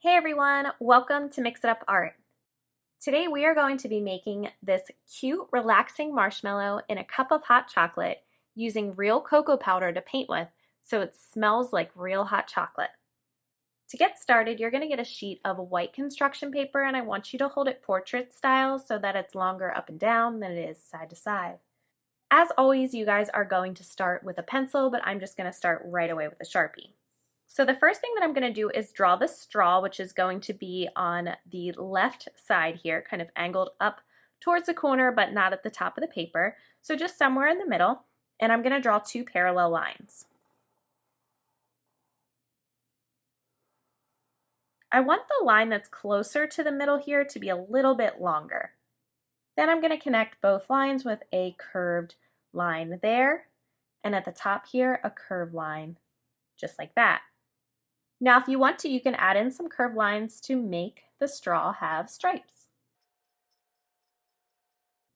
Hey everyone, welcome to Mix It Up Art. Today we are going to be making this cute, relaxing marshmallow in a cup of hot chocolate using real cocoa powder to paint with so it smells like real hot chocolate. To get started, you're going to get a sheet of white construction paper and I want you to hold it portrait style so that it's longer up and down than it is side to side. As always, you guys are going to start with a pencil, but I'm just going to start right away with a Sharpie. So the first thing that I'm going to do is draw the straw, which is going to be on the left side here, kind of angled up towards the corner, but not at the top of the paper. So just somewhere in the middle, and I'm going to draw two parallel lines. I want the line that's closer to the middle here to be a little bit longer. Then I'm going to connect both lines with a curved line there, and at the top here, a curved line, just like that. Now, if you want to, you can add in some curved lines to make the straw have stripes.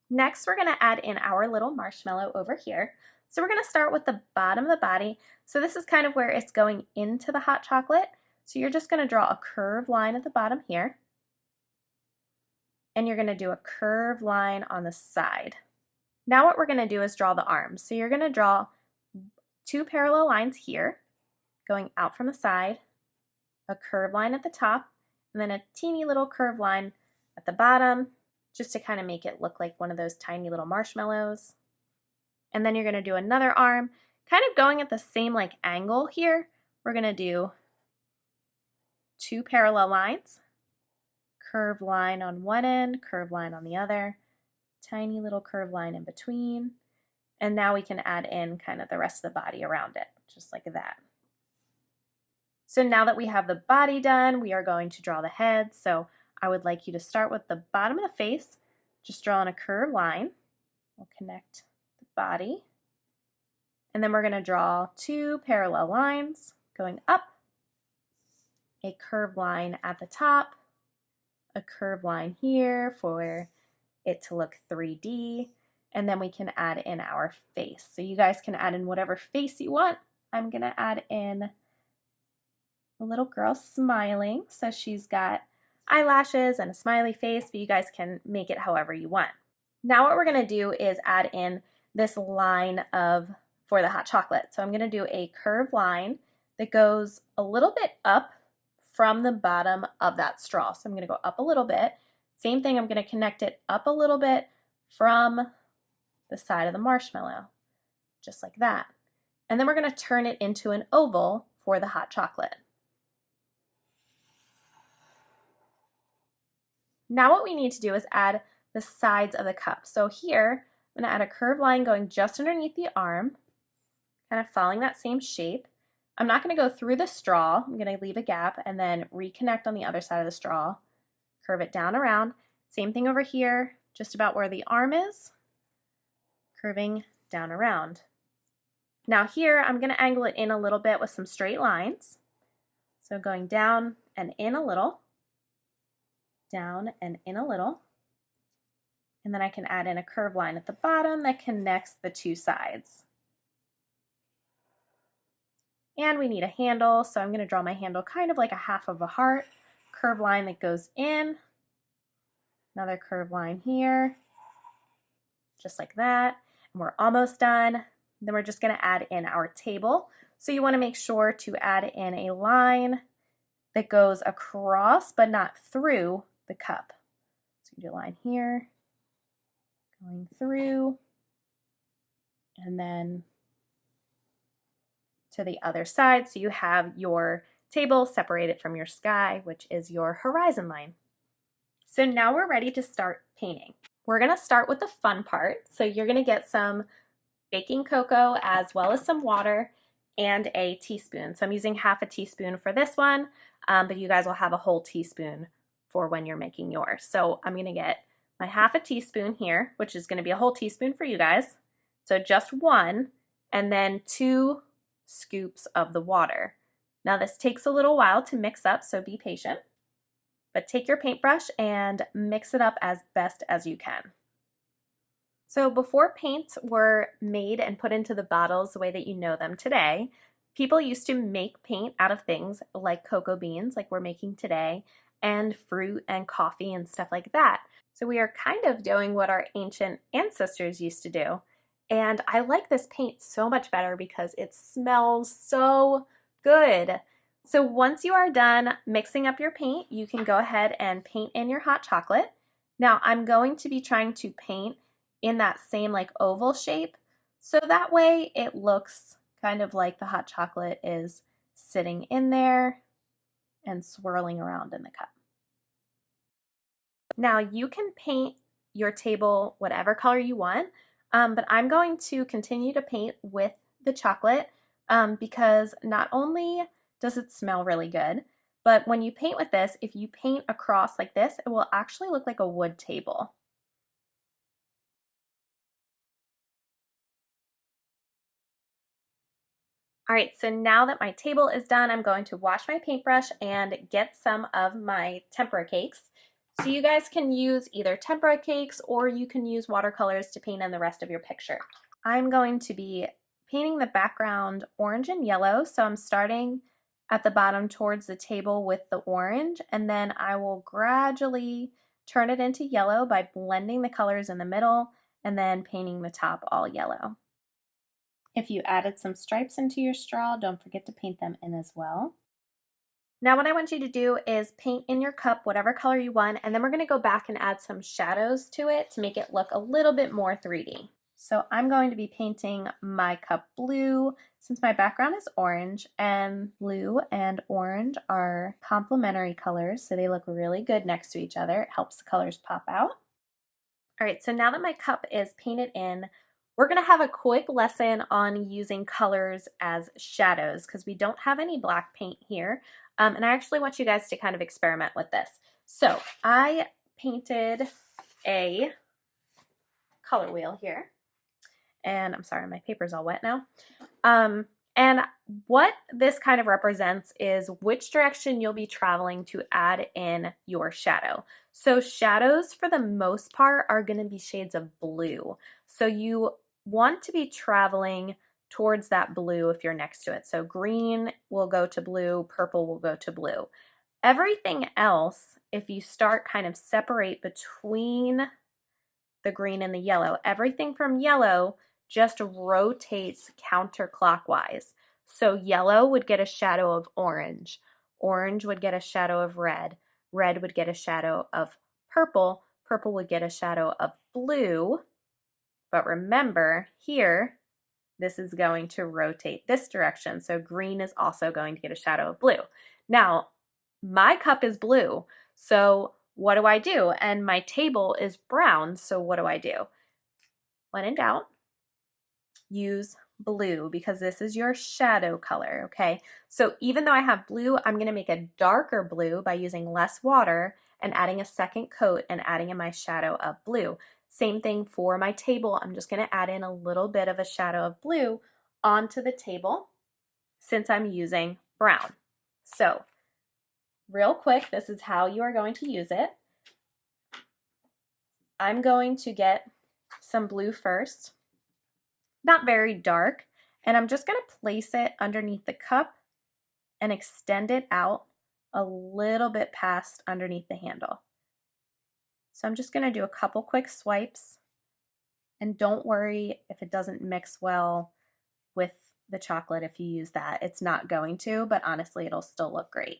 Next, we're going to add in our little marshmallow over here. So we're going to start with the bottom of the body. So this is kind of where it's going into the hot chocolate. So you're just going to draw a curved line at the bottom here. And you're going to do a curved line on the side. Now what we're going to do is draw the arms. So you're going to draw two parallel lines here, going out from the side, a curved line at the top, and then a teeny little curved line at the bottom, just to kind of make it look like one of those tiny little marshmallows. And then you're going to do another arm, kind of going at the same angle here. We're going to do two parallel lines, curved line on one end, curved line on the other, tiny little curved line in between. And now we can add in kind of the rest of the body around it, just like that. So now that we have the body done, we are going to draw the head. So I would like you to start with the bottom of the face, just drawing a curved line. We'll connect the body. And then we're going to draw two parallel lines going up, a curved line at the top, a curved line here for it to look 3D, and then we can add in our face. So you guys can add in whatever face you want. I'm going to add in a little girl smiling, so she's got eyelashes and a smiley face, but you guys can make it however you want. Now what we're going to do is add in this line for the hot chocolate. So I'm going to do a curved line that goes a little bit up from the bottom of that straw. So I'm going to go up a little bit. Same thing, I'm going to connect it up a little bit from the side of the marshmallow, just like that. And then we're going to turn it into an oval for the hot chocolate. Now what we need to do is add the sides of the cup. So here, I'm going to add a curved line going just underneath the arm, kind of following that same shape. I'm not going to go through the straw. I'm going to leave a gap and then reconnect on the other side of the straw, curve it down around. Same thing over here, just about where the arm is, curving down around. Now here, I'm going to angle it in a little bit with some straight lines. So going down and in a little, down and in a little, and then I can add in a curved line at the bottom that connects the two sides. And we need a handle, so I'm going to draw my handle kind of like a half of a heart, curved line that goes in, another curved line here, just like that, and we're almost done. Then we're just going to add in our table. So you want to make sure to add in a line that goes across but not through the cup. So you do a line here, going through, and then to the other side. So you have your table separated from your sky, which is your horizon line. So now we're ready to start painting. We're going to start with the fun part. So you're going to get some baking cocoa as well as some water and a teaspoon. So I'm using half a teaspoon for this one, but you guys will have a whole teaspoon for when you're making yours. So I'm going to get my half a teaspoon here, which is going to be a whole teaspoon for you guys. So just one, and then 2 scoops of the water. Now this takes a little while to mix up, so be patient. But take your paintbrush and mix it up as best as you can. So before paints were made and put into the bottles the way that you know them today, People used to make paint out of things like cocoa beans, like we're making today, and fruit and coffee and stuff like that. So we are kind of doing what our ancient ancestors used to do. And I like this paint so much better because it smells so good. So once you are done mixing up your paint, you can go ahead and paint in your hot chocolate. Now I'm going to be trying to paint in that same like oval shape, so that way it looks kind of like the hot chocolate is sitting in there and swirling around in the cup. Now you can paint your table whatever color you want, but I'm going to continue to paint with the chocolate because not only does it smell really good, but when you paint with this, if you paint across like this, it will actually look like a wood table. All right, so now that my table is done, I'm going to wash my paintbrush and get some of my tempera cakes. So you guys can use either tempera cakes or you can use watercolors to paint in the rest of your picture. I'm going to be painting the background orange and yellow. So I'm starting at the bottom towards the table with the orange, and then I will gradually turn it into yellow by blending the colors in the middle and then painting the top all yellow. If you added some stripes into your straw, don't forget to paint them in as well. Now what I want you to do is paint in your cup whatever color you want, and then we're going to go back and add some shadows to it to make it look a little bit more 3D. So I'm going to be painting my cup blue since my background is orange, and blue and orange are complementary colors, so they look really good next to each other. It helps the colors pop out. All right, so now that my cup is painted in, we're going to have a quick lesson on using colors as shadows because we don't have any black paint here. And I actually want you guys to kind of experiment with this. So I painted a color wheel here. And I'm sorry, my paper's all wet now. And what this kind of represents is which direction you'll be traveling to add in your shadow. So shadows, for the most part, are going to be shades of blue. So you want to be traveling towards that blue if you're next to it. So green will go to blue, purple will go to blue. Everything else, if you start kind of separate between the green and the yellow, everything from yellow just rotates counterclockwise. So yellow would get a shadow of orange, orange would get a shadow of red, red would get a shadow of purple, purple would get a shadow of blue. But remember, here, this is going to rotate this direction. So green is also going to get a shadow of blue. Now, my cup is blue, so what do I do? And my table is brown, so what do I do? When in doubt, use blue because this is your shadow color, okay? So even though I have blue, I'm going to make a darker blue by using less water and adding a second coat and adding in my shadow of blue. Same thing for my table. I'm just going to add in a little bit of a shadow of blue onto the table since I'm using brown. So real quick, this is how you are going to use it. I'm going to get some blue first, not very dark, and I'm just going to place it underneath the cup and extend it out a little bit past underneath the handle. So I'm just going to do a couple quick swipes, and don't worry if it doesn't mix well with the chocolate if you use that. It's not going to, but honestly, it'll still look great.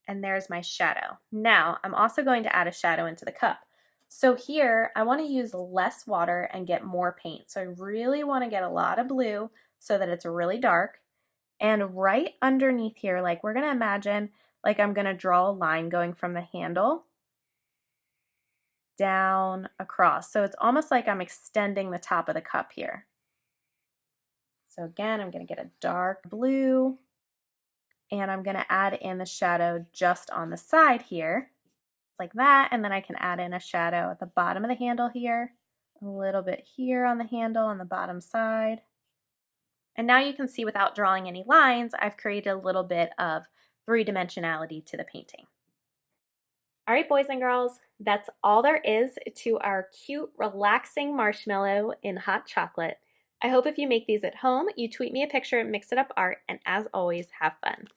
And there's my shadow. Now, I'm also going to add a shadow into the cup. So here, I want to use less water and get more paint. So I really want to get a lot of blue so that it's really dark. And right underneath here, like we're going to imagine, like I'm going to draw a line going from the handle down across. So it's almost like I'm extending the top of the cup here. So again, I'm going to get a dark blue, and I'm going to add in the shadow just on the side here, like that, and then I can add in a shadow at the bottom of the handle here, a little bit here on the handle on the bottom side. And now you can see without drawing any lines, I've created a little bit of three-dimensionality to the painting. All right, boys and girls, that's all there is to our cute, relaxing marshmallow in hot chocolate. I hope if you make these at home, you tweet me a picture, mix it up art, and as always, have fun.